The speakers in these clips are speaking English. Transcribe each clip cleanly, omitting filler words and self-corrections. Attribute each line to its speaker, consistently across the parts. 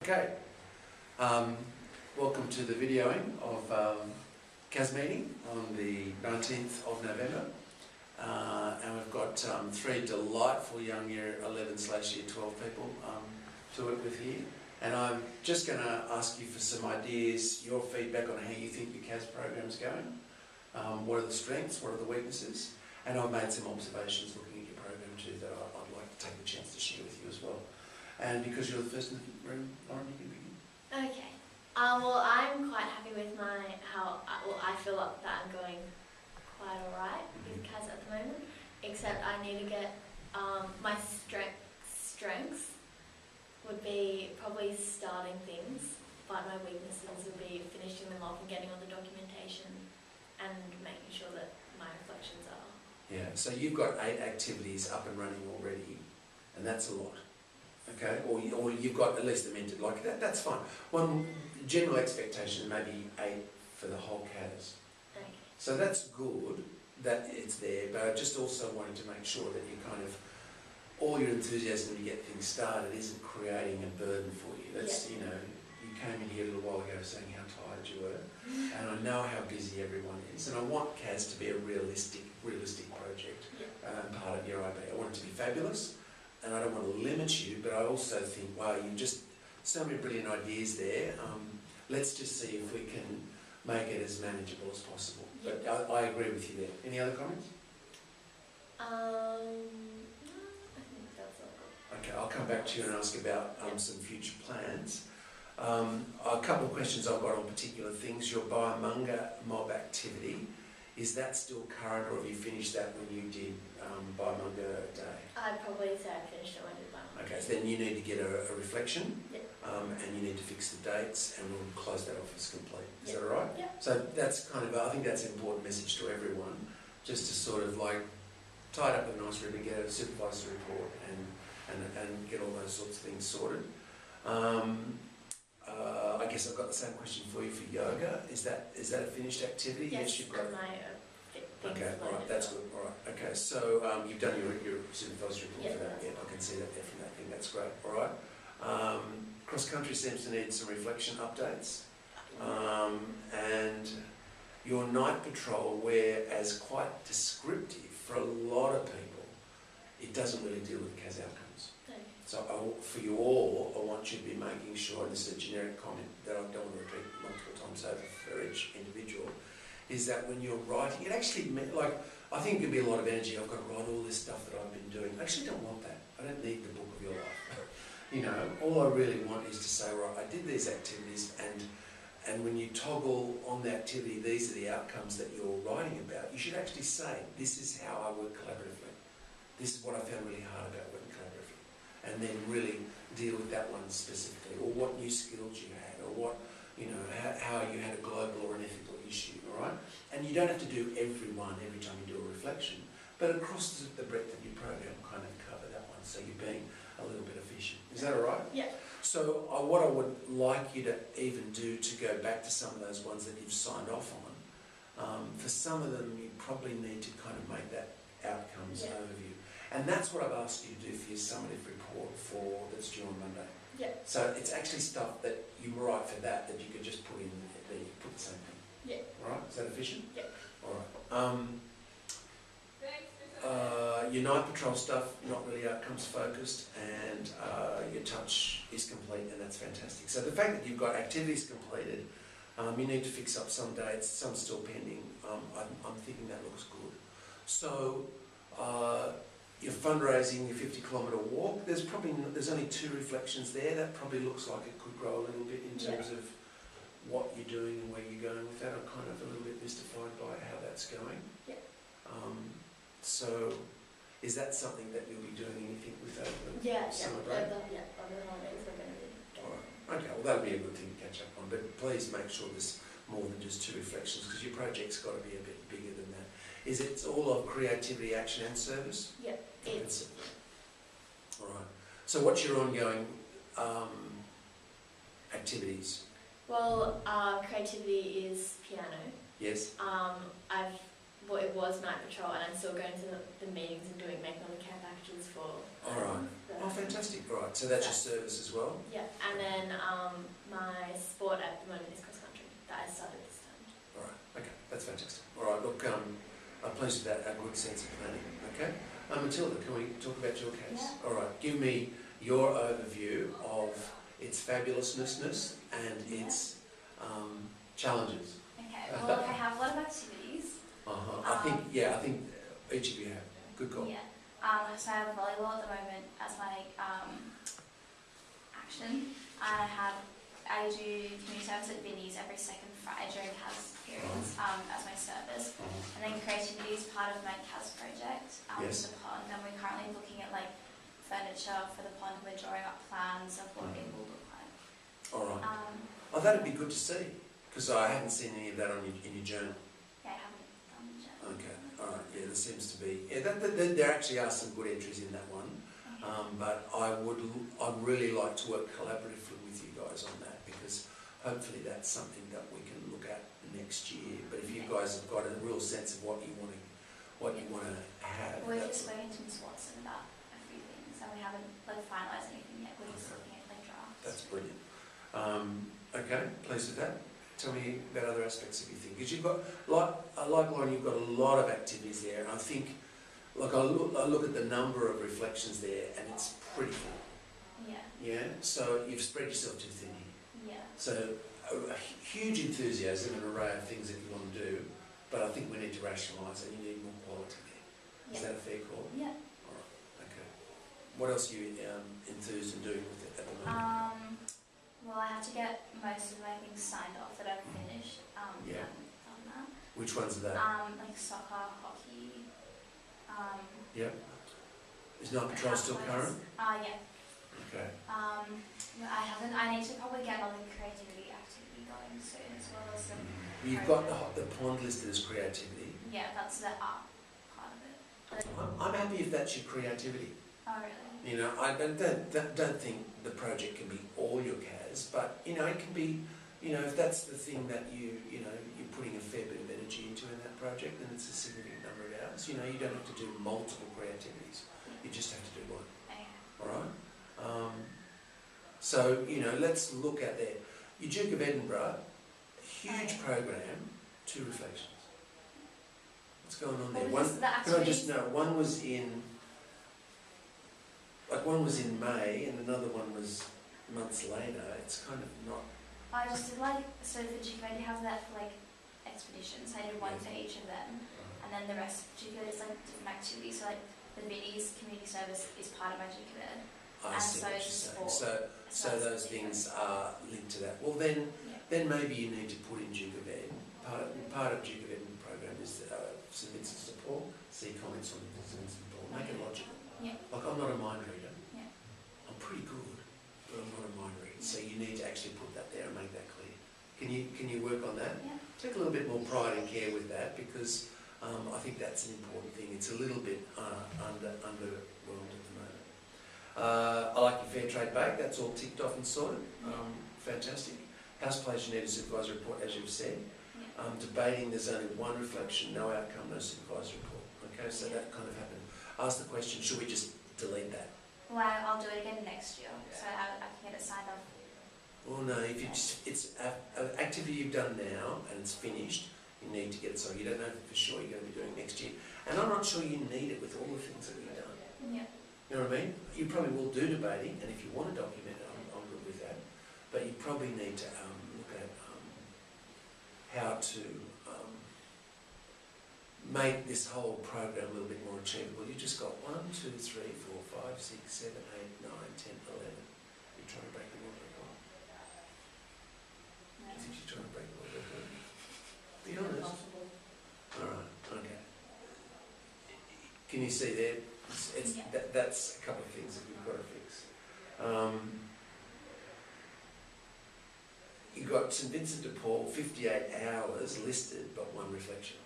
Speaker 1: Okay, welcome to the videoing of CAS Meeting on the 19th of November. And we've got three delightful young Year 11/Year 12 people to work with here. And I'm just going to ask you for some ideas, your feedback on how you think your CAS program's going. What are the strengths, what are the weaknesses? And I've made some observations looking at your program too that I'd like to take the chance to share with you as well. And because you're the first in the room, Lauren, you can begin.
Speaker 2: Okay. Well, I'm quite happy with I feel like that I'm going quite alright with CAS at the moment, except I need to get my strengths would be probably starting things, but my weaknesses would be finishing them off and getting all the documentation and making sure that my reflections are.
Speaker 1: Yeah, so you've got 8 activities up and running already, and that's a lot. Okay, or you've got at least amended like that. That's fine. One general expectation maybe 8 for the whole CAS.
Speaker 2: Okay.
Speaker 1: So that's good that it's there, but I just also wanted to make sure that you kind of all your enthusiasm to get things started isn't creating a burden for you. That's you know, you came in here a little while ago saying how tired you were, and I know how busy everyone is, and I want CAS to be a realistic project, part of your IB. I want it to be fabulous. And I don't want to limit you, but I also think, wow, you just, so many brilliant ideas there. Let's just see if we can make it as manageable as possible. But I agree with you there. Any other comments?
Speaker 2: No, I think that's all good.
Speaker 1: Okay, I'll come back to you and ask about some future plans. A couple of questions I've got on particular things. Your Biomunga mob activity, is that still current, or have you finished that when you did Biomunga Day?
Speaker 2: I'd probably say I finished it when I did Biomunga. Okay,
Speaker 1: so then you need to get a reflection,
Speaker 2: and
Speaker 1: you need to fix the dates, and we'll close that off as complete. Is that all right?
Speaker 2: Yeah.
Speaker 1: So that's kind of, I think that's an important message to everyone, just to sort of like tie it up with a nice ribbon, get a supervisory report, and get all those sorts of things sorted. I guess I've got the same question for you for yoga. Is that a finished activity?
Speaker 2: Yes,
Speaker 1: you've got.
Speaker 2: my
Speaker 1: Okay, all right, that's good. All right, okay. So you've done your supervisory report for that. Yeah, I can see that there from that thing. That's great. All right. Cross country seems to need some reflection updates, and your night patrol, whereas quite descriptive for a lot of people, it doesn't really deal with CAS outcomes.
Speaker 2: Okay.
Speaker 1: So for you all, I want you to be making sure, and this is a generic comment that I don't want to repeat multiple times over for each individual, is that when you're writing, it actually, like, I think it could be a lot of energy. I've got to write all this stuff that I've been doing. I actually don't want that. I don't need the book of your life. You know, all I really want is to say, right, I did these activities, and when you toggle on the activity, these are the outcomes that you're writing about. You should actually say, this is how I work collaboratively. This is what I found really hard about working collaboratively. And then really deal with that one specifically, or what new skills you had, or what, you know, how you had a global or an ethical issue, all right? And you don't have to do every time you do a reflection, but across the breadth of your program, kind of cover that one, so you're being a little bit efficient. Is that all right?
Speaker 2: Yeah.
Speaker 1: So what I would like you to even do to go back to some of those ones that you've signed off on, for some of them you probably need to kind of make that outcomes overview. And that's what I've asked you to do for your summative report that's due on Monday.
Speaker 2: Yeah.
Speaker 1: So it's actually stuff that you write for that you could just put in there. You put the same thing.
Speaker 2: Yeah.
Speaker 1: All right? Is that efficient?
Speaker 2: Yeah.
Speaker 1: All right. Your night patrol stuff, not really outcomes focused, and your touch is complete, and that's fantastic. So the fact that you've got activities completed, you need to fix up some dates, some still pending. I'm thinking that looks good. So your fundraising, your 50-kilometre walk, there's only 2 reflections there. That probably looks like it could grow a little bit in terms of what you're doing and where you're going with that. I'm kind of a little bit mystified by how that's going.
Speaker 2: Yeah.
Speaker 1: So is that something that you'll be doing anything with over the summer break?
Speaker 2: Over the holidays we're going to do.
Speaker 1: All right. Okay, well that'll be a good thing to catch up on, but please make sure there's more than just 2 reflections, because your project's got to be a bit bigger than that. Is it all of creativity, action and service?
Speaker 2: Yeah, it's.
Speaker 1: All right. So what's your ongoing activities?
Speaker 2: Well, creativity is piano.
Speaker 1: Yes.
Speaker 2: I've well, it was night patrol, and I'm still going to the meetings and making all the care packages for.
Speaker 1: All right. Oh, fantastic. All right. So that's your service as well.
Speaker 2: Yeah, and then my sport at the moment is cross country that I started this time.
Speaker 1: All right. Okay, that's fantastic. All right. Look, I'm pleased with that. A good sense of planning. Okay. Matilda, can we talk about your case?
Speaker 2: Yeah.
Speaker 1: All right. Give me your overview of its fabulousness and its challenges.
Speaker 3: Okay, well, look, I have a lot of activities.
Speaker 1: I think each of you have. Good call.
Speaker 3: Yeah. So I have volleyball at the moment as my action. I do community service at Vinnie's every second Friday during CAS periods as my service. And then creativity is part of my CAS project
Speaker 1: Yes.
Speaker 3: with the pond. And we're currently looking at like furniture for the pond. We're drawing up plans of what it will look like.
Speaker 1: All right. Oh, that'd be good to see, because I haven't seen any of that in your journal.
Speaker 3: Yeah, I haven't done it yet.
Speaker 1: Okay, all right, yeah, there seems to be, there actually are some good entries in that one, but I'd really like to work collaboratively with you guys on that, because hopefully that's something that we can look at next year. But if you guys have got a real sense of what you want to have,
Speaker 3: We're just spoken to Ms. Watson about a few things, and we haven't like finalised anything yet. We're just looking at like drafts.
Speaker 1: that's brilliant. Okay, pleased with that. Tell me about other aspects of your thing, because you've got, like Lauren, you've got a lot of activities there, and I think, like I look at the number of reflections there, and it's pretty full.
Speaker 3: Yeah.
Speaker 1: Yeah. So you've spread yourself too thin here.
Speaker 3: Yeah.
Speaker 1: So a huge enthusiasm and array of things that you want to do, but I think we need to rationalise and you need more quality there. Is that a fair call?
Speaker 3: Yeah.
Speaker 1: All right. Okay. What else are you enthused in doing with it at the moment?
Speaker 3: Well, I have to get most of my things signed off that I've finished.
Speaker 1: Yeah.
Speaker 3: On that.
Speaker 1: Which ones are that?
Speaker 3: Like soccer, hockey.
Speaker 1: Yep. Is Night Patrol still current?
Speaker 3: Yeah.
Speaker 1: Okay.
Speaker 3: I need to probably get another creativity activity going soon, as well as the.
Speaker 1: You've got the pond listed as creativity.
Speaker 3: Yeah, that's the art part of it.
Speaker 1: I'm happy if that's your creativity.
Speaker 3: Oh really?
Speaker 1: You know, I don't think the project can be all your CAS, but you know, it can be. You know, if that's the thing that you're putting a fair bit of energy into in that project, then it's a significant number of hours. You know, you don't have to do multiple creativities. You just have to do one.
Speaker 3: Okay.
Speaker 1: All right. So you know, let's look at that. Your Duke of Edinburgh, huge program, 2 reflections. What's going on there? Can I just know? One was in May, and another one was months later. It's kind of not.
Speaker 3: I just did so for Duke of Edinburgh, have that for expeditions. I did one for each of them, and then the rest of Duke of Ed is different activities. So the Vinnie's community service is part of my Duke of Ed.
Speaker 1: I see what you're saying. So those things are linked to that. Well, then maybe you need to put in Duke of Ed. Part of Duke of Ed program is St Vincent's de Paul. See comments on St Vincent's de Paul. Make it logical.
Speaker 3: Yeah.
Speaker 1: Like I'm not a mind reader.
Speaker 3: Yeah.
Speaker 1: I'm pretty good, but I'm not a mind reader. So you need to actually put that there and make that clear. Can you work on that?
Speaker 3: Yeah.
Speaker 1: Take a little bit more pride and care with that, because I think that's an important thing. It's a little bit underwhelmed at the moment. I like your fair trade bake. That's all ticked off and sorted. Fantastic. House plays, you need a supervisor report, as you've said. Debating, there's only one reflection, no outcome, no supervisor report. Okay, so that kind of happened. Ask the question, should we just delete that?
Speaker 3: Well, I'll do it again next year, so I can get it signed off.
Speaker 1: Well, no, if it's an activity you've done now and it's finished, you need to get it signed. You don't know for sure you're going to be doing it next year. And I'm not sure you need it with all the things that we've done.
Speaker 3: Yeah.
Speaker 1: You know what I mean? You probably will do debating, and if you want to document it, I'm good with that. But you probably need to look at how to make this whole program a little bit more achievable. You just got 1, 2, 3, 4, 5, 6, 7, 8, 9, 10, 11. You're trying to break the world record. I think you're trying to break the world record. Be honest. All right. Okay. Can you see there? That's a couple of things that we've got to fix. You've got St Vincent de Paul, 58 hours listed, but 1 reflection.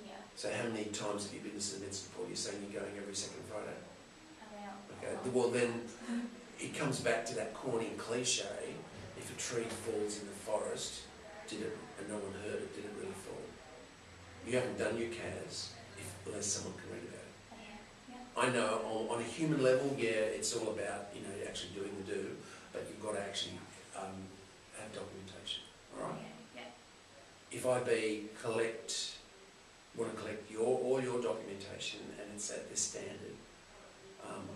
Speaker 3: Yeah.
Speaker 1: So how many times have you been to St Vincent de Paul? You're saying you're going every second Friday? Okay. Well then, it comes back to that corny cliche, if a tree falls in the forest, and no one heard it, did it really fall? You haven't done your CAS unless someone can read about it.
Speaker 3: Okay. Yeah.
Speaker 1: I know on a human level, yeah, it's all about, you know, actually doing the do, but you've got to actually have documentation, all right?
Speaker 3: Okay. Yeah.
Speaker 1: If I want to collect all your documentation and it's at this standard,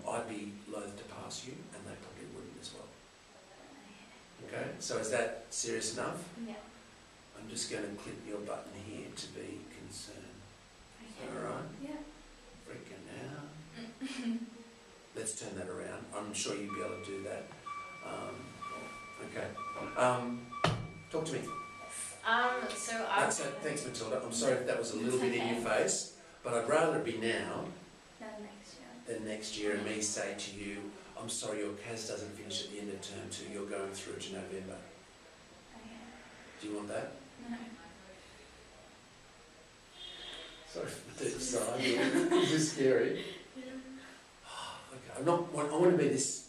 Speaker 1: I'd be loath to pass you, and they probably wouldn't as well. Okay, so is that serious enough?
Speaker 3: Yeah.
Speaker 1: I'm just going to click your button here to be concerned.
Speaker 3: Okay.
Speaker 1: All right,
Speaker 3: Yeah.
Speaker 1: freaking out. Let's turn that around. I'm sure you'd be able to do that. Okay. Talk to me.
Speaker 2: So
Speaker 1: Thanks, Matilda. I'm sorry if that was a little bit in your face, but I'd rather it be now
Speaker 3: No, next year.
Speaker 1: than next year and me say to you, I'm sorry, your CAS doesn't finish at the end of term 2, you're going through to November.
Speaker 3: Okay.
Speaker 1: Do you want that?
Speaker 3: No.
Speaker 1: Sorry for the deep sigh. Is this scary? Okay, I want to be this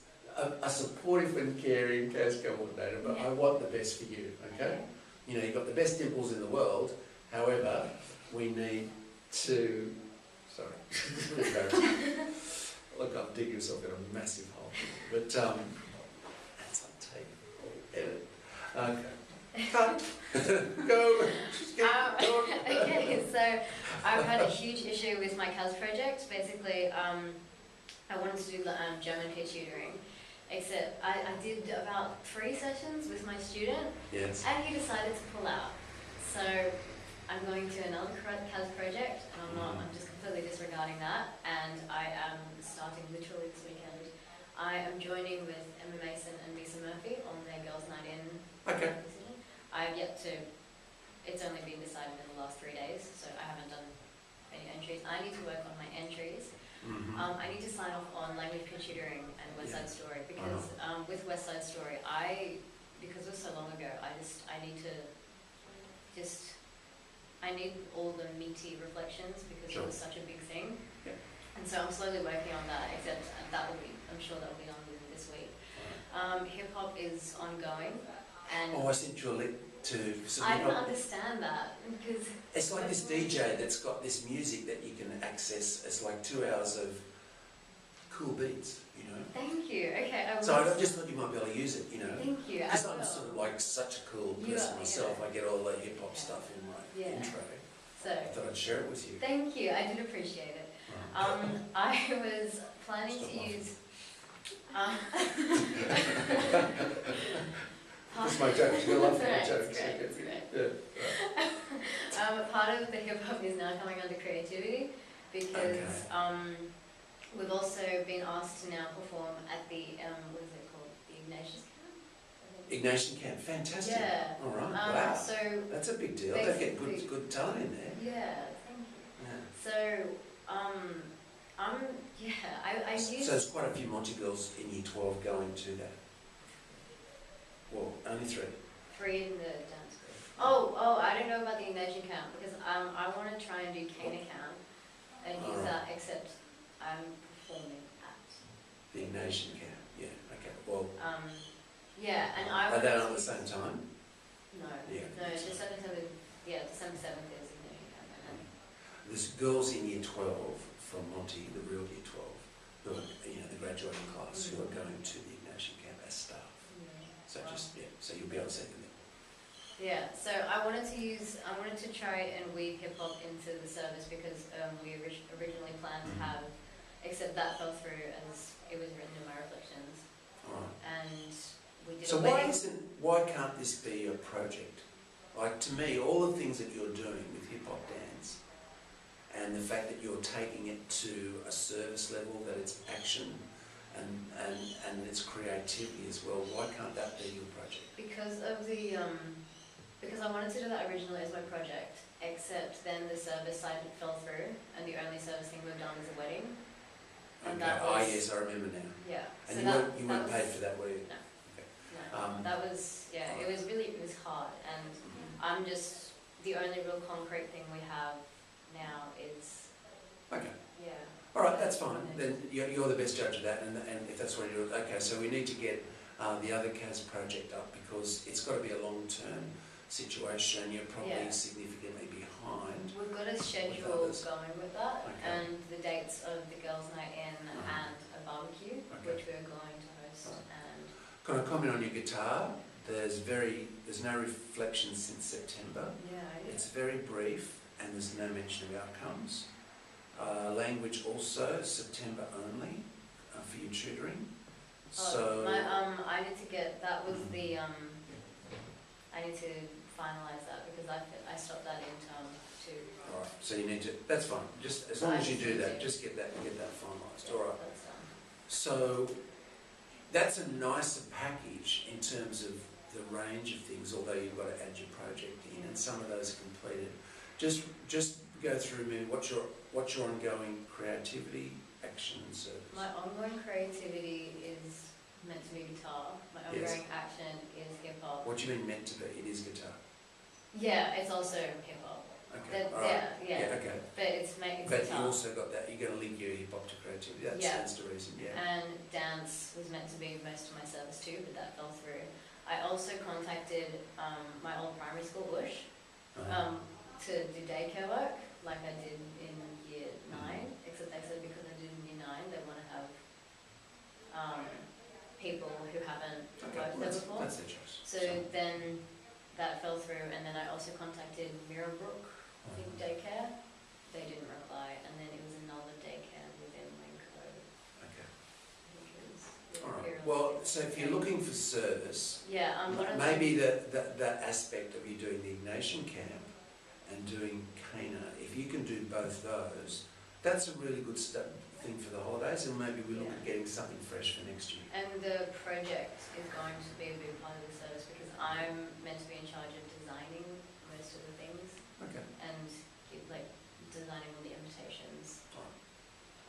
Speaker 1: a supportive and caring CAS coordinator, but I want the best for you, okay? You know, you've got the best dimples in the world, however, we need to... Sorry. Look, I'm digging yourself in a massive hole. But, that's on tape. Edit. Okay. Cut. Go.
Speaker 4: Okay, so I've had a huge issue with my CAS project. Basically, I wanted to do the German peer tutoring, except I did about 3 sessions with my student,
Speaker 1: Yes.
Speaker 4: and he decided to pull out. So I'm going to another CAS project, and I'm just completely disregarding that, and I am starting literally this weekend. I am joining with Emma Mason and Lisa Murphy on their Girls' Night In.
Speaker 1: Okay.
Speaker 4: I have yet to, it's only been decided in the last 3 days, so I haven't done any entries. I need to work on my entries. I need to sign off on language peer tutoring and West Side Story, because with West Side Story, because it was so long ago, I need all the meaty reflections because it was such a big thing.
Speaker 1: Yeah.
Speaker 4: And so I'm slowly working on that, except I'm sure that will be on within this week. Hip hop is ongoing, and
Speaker 1: I sent you a link to...
Speaker 4: I don't understand that, because...
Speaker 1: It's like this DJ that's got this music that you can access. It's like 2 hours of cool beats, you know.
Speaker 4: Thank you. Okay.
Speaker 1: So I just thought you might be able to use it, you know.
Speaker 4: Thank you.
Speaker 1: Because I'm sort of like such a cool person myself. I get all the hip hop stuff in my intro.
Speaker 4: So
Speaker 1: I thought I'd share it with you.
Speaker 4: thank you. I did appreciate it. I was planning to use.
Speaker 1: That's my joke. You're laughing at my
Speaker 4: That's
Speaker 1: jokes.
Speaker 4: great, that's great. Part of the hip hop is now coming under creativity, because we've also been asked to now perform at the what is it called, the Ignatius Camp?
Speaker 1: Ignatian Camp, fantastic.
Speaker 4: Yeah.
Speaker 1: All right. Wow.
Speaker 4: So
Speaker 1: that's a big deal. They get good talent in there.
Speaker 4: yeah, thank you.
Speaker 1: Yeah.
Speaker 4: So I used.
Speaker 1: So there's quite a few Monty girls in Year 12 going to that. Well, only 3.
Speaker 4: 3 in the dance group. Oh, I don't know about the Ignatian Camp, because I want to try and do Cana Camp and use that, except I'm performing at
Speaker 1: the Ignatian Camp. Yeah. Okay. Well.
Speaker 4: Yeah, and I.
Speaker 1: Are they on at the same time?
Speaker 4: No.
Speaker 1: Yeah.
Speaker 4: No, December 7th. Yeah, December 7th is Ignatian Camp, and then.
Speaker 1: There's girls in Year 12 from Monty, the real Year 12, who are, you know, the graduating class, who are going to the Ignatian Camp as staff. So so you'll be able to see them.
Speaker 4: Yeah, so I wanted to try and weave hip hop into the service, because we originally planned to have, except that fell through as it was written in my reflections.
Speaker 1: All right.
Speaker 4: And we did.
Speaker 1: So why can't this be a project? Like, to me, all the things that you're doing with hip hop dance, and the fact that you're taking it to a service level, that it's action. And its creativity as well. Why can't that be your project?
Speaker 4: Because of the because I wanted to do that originally as my project, except then the service side fell through, and the only service thing we've done is a wedding. And
Speaker 1: okay. Yes, I remember now.
Speaker 4: Yeah.
Speaker 1: And
Speaker 4: so
Speaker 1: you weren't paid for that, were you?
Speaker 4: No.
Speaker 1: Okay.
Speaker 4: No. That was it was hard, and I'm just the only real concrete thing we have now is.
Speaker 1: Okay.
Speaker 4: Yeah.
Speaker 1: All right, that's fine. Then you're the best judge of that, and if that's what you're... Okay, so we need to get the other CAS project up, because it's got to be a long-term situation, you're probably
Speaker 4: Yeah.
Speaker 1: significantly behind.
Speaker 4: We've got a schedule
Speaker 1: others.
Speaker 4: going with that,
Speaker 1: Okay.
Speaker 4: and the dates of the girls' night in and a barbecue,
Speaker 1: Okay.
Speaker 4: which we're going to host.
Speaker 1: Right.
Speaker 4: And
Speaker 1: Can I comment on your guitar? There's no reflection since September. It's very brief and there's no mention of outcomes. Language also, September only for your tutoring. So,
Speaker 4: I need to get, that was the, I need to finalise that because I stopped that in term 2.
Speaker 1: alright, so you need to, that's fine, just as long as you do that, just get that finalised, alright.
Speaker 4: That's done.
Speaker 1: So, that's a nicer package in terms of the range of things, although you've got to add your project in, and some of those are completed. Just go through me, what's your ongoing creativity, action and service?
Speaker 4: My ongoing creativity is meant to be guitar. My
Speaker 1: Yes.
Speaker 4: ongoing action is hip hop.
Speaker 1: What do you mean meant to be? It is guitar.
Speaker 4: Yeah, it's also hip hop.
Speaker 1: Okay, alright.
Speaker 4: Yeah,
Speaker 1: Okay.
Speaker 4: but it's
Speaker 1: But
Speaker 4: guitar.
Speaker 1: you also got that, you're going to link your hip hop to creativity, that
Speaker 4: Yeah.
Speaker 1: stands to reason, yeah.
Speaker 4: And dance was meant to be most of my service too, but that fell through. I also contacted my old primary school, Bush, to do daycare work, like I did in year 9, except they said because I did in year 9, they want to have people who haven't worked there before.
Speaker 1: That's their choice.
Speaker 4: So then that fell through, and then I also contacted Mirrabrook, I think daycare. They didn't reply, and then it was another daycare within Linco.
Speaker 1: Okay.
Speaker 4: I think it was the
Speaker 1: All right.
Speaker 4: Imperial
Speaker 1: Well,
Speaker 4: Daycare.
Speaker 1: so if you're looking for service,
Speaker 4: Yeah, what are
Speaker 1: maybe that aspect of you doing the Ignatian camp and doing Cana, if you can do both those, that's a really good thing for the holidays, and maybe we look at getting something fresh for next year.
Speaker 4: And the project is going to be a big part of the service because I'm meant to be in charge of designing most of the things
Speaker 1: Okay.
Speaker 4: and designing all the invitations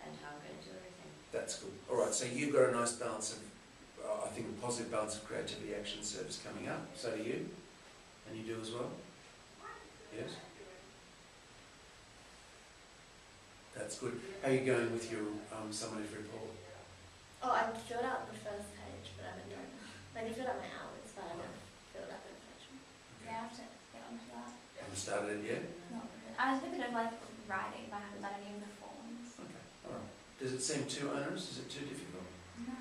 Speaker 4: and how I'm going to do everything.
Speaker 1: That's good. All right, so you've got a nice balance of, I think, a positive balance of creativity, action, service coming up. So do you, and you do as well. Yes. That's good. How are you going with your summative report?
Speaker 2: Oh, I filled out the first page, but I haven't done it. Like, I filled out my hours, but I haven't filled out the reflection.
Speaker 3: Yeah, I have to get onto that.
Speaker 1: Haven't started it yet?
Speaker 3: Not really. I was a bit of like writing, but I haven't done any of the forms.
Speaker 1: Okay. All right. Does it seem too onerous? Is it too difficult?
Speaker 3: No.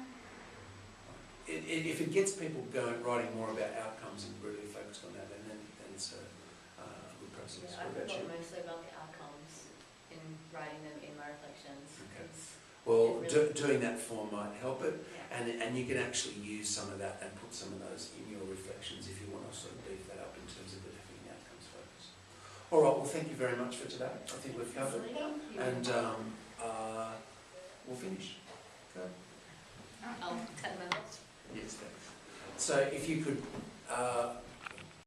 Speaker 1: If it gets people going, writing more about outcomes and really focused on that, then it's a good process.
Speaker 4: Yeah, I
Speaker 1: What about
Speaker 4: thought
Speaker 1: you?
Speaker 4: mostly about the outcomes in writing them in my reflections.
Speaker 1: Okay.
Speaker 4: 'Cause
Speaker 1: Well,
Speaker 4: it really-
Speaker 1: doing that form might help it,
Speaker 4: yeah.
Speaker 1: and you can actually use some of that and put some of those in your reflections if you want to sort of beef that up in terms of it having outcomes focus. All right, well, thank you very much for today. I think we've covered it.
Speaker 2: Thank you.
Speaker 1: And we'll finish. Go.
Speaker 4: I'll take my notes.
Speaker 1: Yes, thanks. So if you could